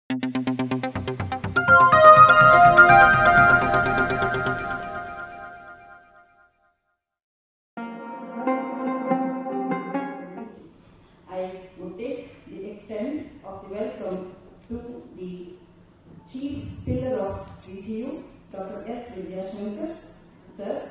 I would take the extent of the welcome to the Chief Pillar of VTU, Dr. S. Vidyashankar, sir.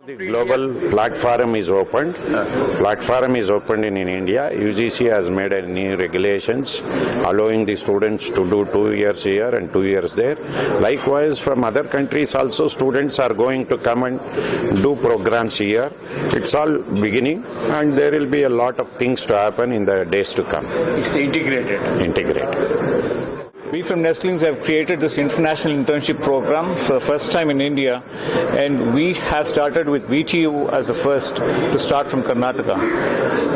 The global platform is opened. Platform is opened in India. UGC has made new regulations allowing the students to do 2 years here and 2 years there. Likewise, from other countries also students are going to come and do programs here. It's all beginning, and there will be a lot of things to happen in the days to come. It's integrated. We from Nestlings have created this international internship program for the first time in India, and we have started with VTU as the first to start from Karnataka.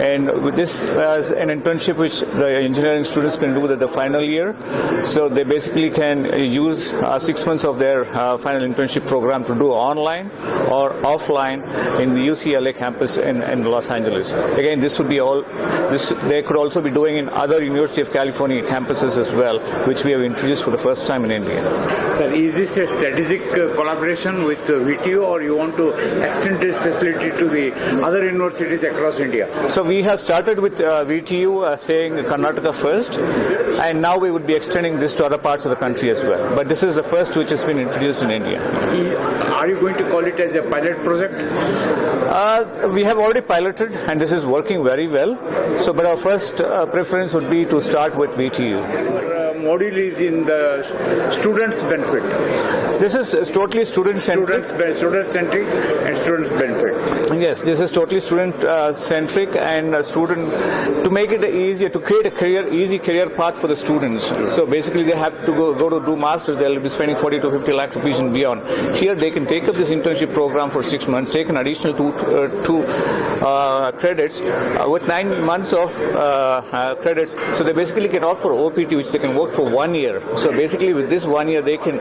And with this as an internship which the engineering students can do at the final year, so they basically can use 6 months of their final internship program to do online or offline in the UCLA campus in Los Angeles. Again, this would be they could also be doing in other University of California campuses as well, which we have introduced for the first time in India. Sir, is this a strategic collaboration with VTU, or you want to extend this facility to the other universities across India? So we have started with VTU saying Karnataka first, and now we would be extending this to other parts of the country as well. But this is the first which has been introduced in India. Are you going to call it as a pilot project? We have already piloted, and this is working very well. So, but our first preference would be to start with VTU. Module is in the students' benefit. This is totally student-centric. Student-centric and students' benefit. Yes, this is totally student-centric and to make it easier, to create a easy career path for the students. So basically they have to go to do masters, they'll be spending 40 to 50 lakh rupees and beyond. Here they can take up this internship program for 6 months, take an additional two credits with 9 months of credits. So they basically can opt for OPT, which they can work for 1 year. So basically with this 1 year they can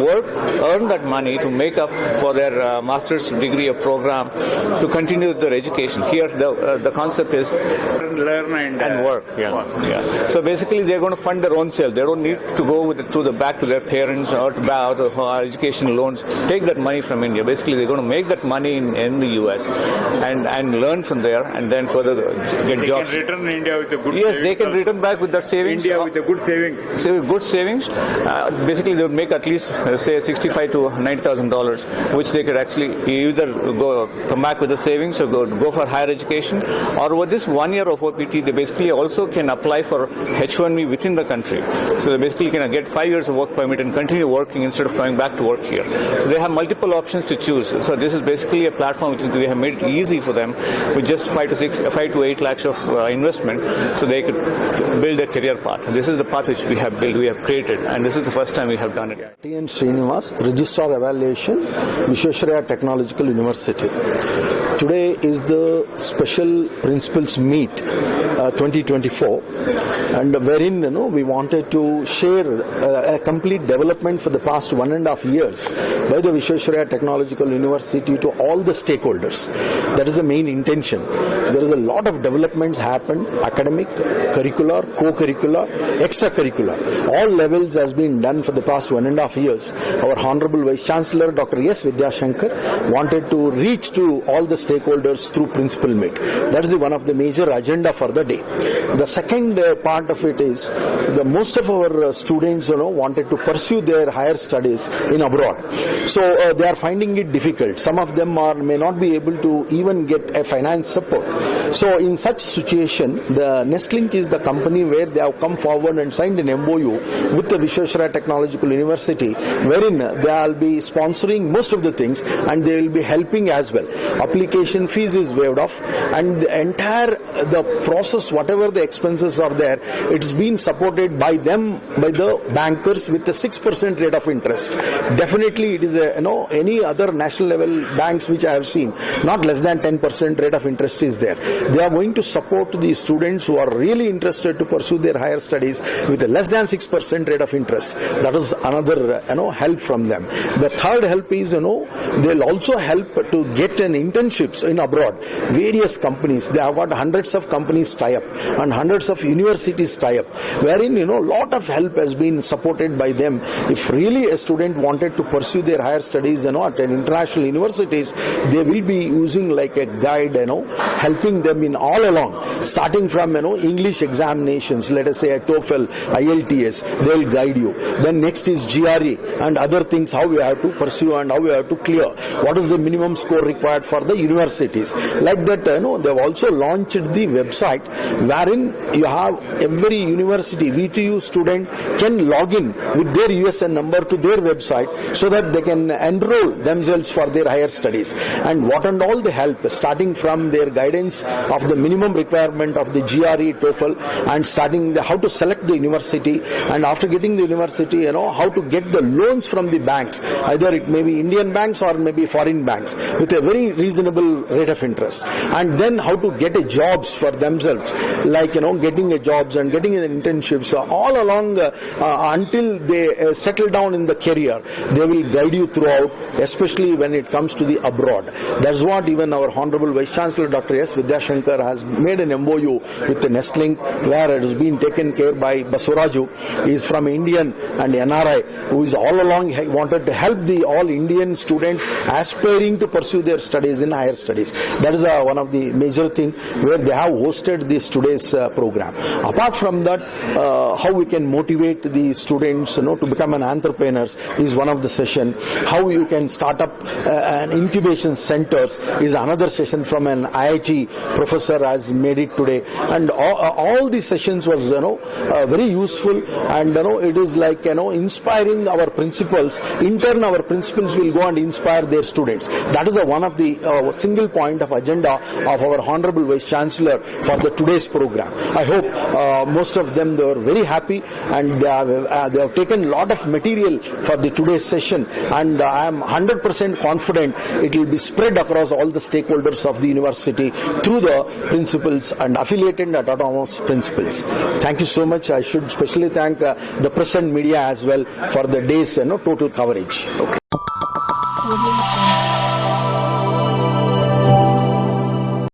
work, earn that money to make up for their master's degree or program to continue their education. Here the concept is learn and work. Yeah. So basically they're going to fund their own self. They don't need to go back to their parents or to borrow the education loans. Take that money from India. Basically they're going to make that money in the US and learn from there, and then further get jobs. They can return India with a good savings. Yes, they can return back with their savings. India with a good savings. Good savings. Basically they would make at least say $65,000 to $90,000, which they could actually either come back with the savings or go for higher education, or with this 1 year of OPT they basically also can apply for H1B within the country. So they basically can get 5 years of work permit and continue working instead of coming back to work here. So they have multiple options to choose. So this is basically a platform which we have made it easy for them with just 5 to 8 lakhs of investment, so they could build a career path. This is the path which we have built, we have created, and this is the first time we have done it. T.N. Srinivas, Registrar Evaluation, VTU Technological University. Today is the special principals meet 2024, and wherein we wanted to share a complete development for the past 1.5 years by the VTU Technological University to all the stakeholders. That is the main intention. There is a lot of developments happen, academic, curricular, co-curricular, extracurricular. All levels has been done for the past 1.5 years. Our Honorable Vice Chancellor Dr. S. Vidyashankar wanted to reach to all the stakeholders through principal meet. That is one of the major agenda for the day. The second part of it is most of our students wanted to pursue their higher studies in abroad. So they are finding it difficult. Some of them may not be able to even get a finance support. So in such situation, the Nestlings is the company where they have come forward and signed an MOU with the VTU-SRISHTI Technological University, wherein they will be sponsoring most of the things and they will be helping as well. Application fees is waived off, and the entire process, whatever the expenses are there, it's been supported by them, by the bankers, with a 6% rate of interest. Definitely, it is any other national level banks which I have seen, not less than 10% rate of interest is there. They are going to support the students who are really interested to pursue their higher studies with a less than 6% rate of interest. That is another help from them. The third help is they'll also help to get an internships in abroad. Various companies, they have got hundreds of companies tie up and hundreds of universities tie up, wherein lot of help has been supported by them. If really a student wanted to pursue their higher studies at an international universities, they will be using like a guide, helping them in all along, starting from English examinations, let us say a TOEFL, IELTS, they will guide you. Then next is GRE and other things, how we have to pursue and how we have to clear. What is the minimum score required for the universities? Like that, they've also launched the website wherein you have every university VTU student can log in with their USN number to their website so that they can enroll themselves for their higher studies. And what and all the help, starting from their guidance of the minimum requirement of the GRE, TOEFL, and starting how to select the university, and after getting the university, how to get the loans from the banks, either it may be Indian banks or maybe foreign banks with a very reasonable rate of interest, and then how to get a jobs for themselves, like getting a jobs and getting an internships all along until they settle down in the career. They will guide you throughout, especially when it comes to the abroad. That's what even our Honorable Vice Chancellor Dr. S. Vidyashankar has made an MOU with the NESTLING, where it has been taken care by Basuraju. He is from Indian and NRI, who is all along wanted to help the all Indian student aspiring to pursue their studies in higher studies. That is one of the major thing where they have hosted this today's program. Apart from that, how we can motivate the students to become an entrepreneurs is one of the session. How you can start up an incubation centers is another session from an IIT professor has made it today. And all these sessions was very useful, and it is like inspiring our principals. In turn, our principals will go and inspire their students. That is one of the single point of agenda of our Honorable Vice Chancellor for the today's program. I hope most of them, they were very happy, and they have taken a lot of material for the today's session, and I am 100% confident it will be spread across all the stakeholders of the university through the principals and affiliated and autonomous principals. Thank you so much. I should especially thank the press and media as well for the day's total coverage. Okay.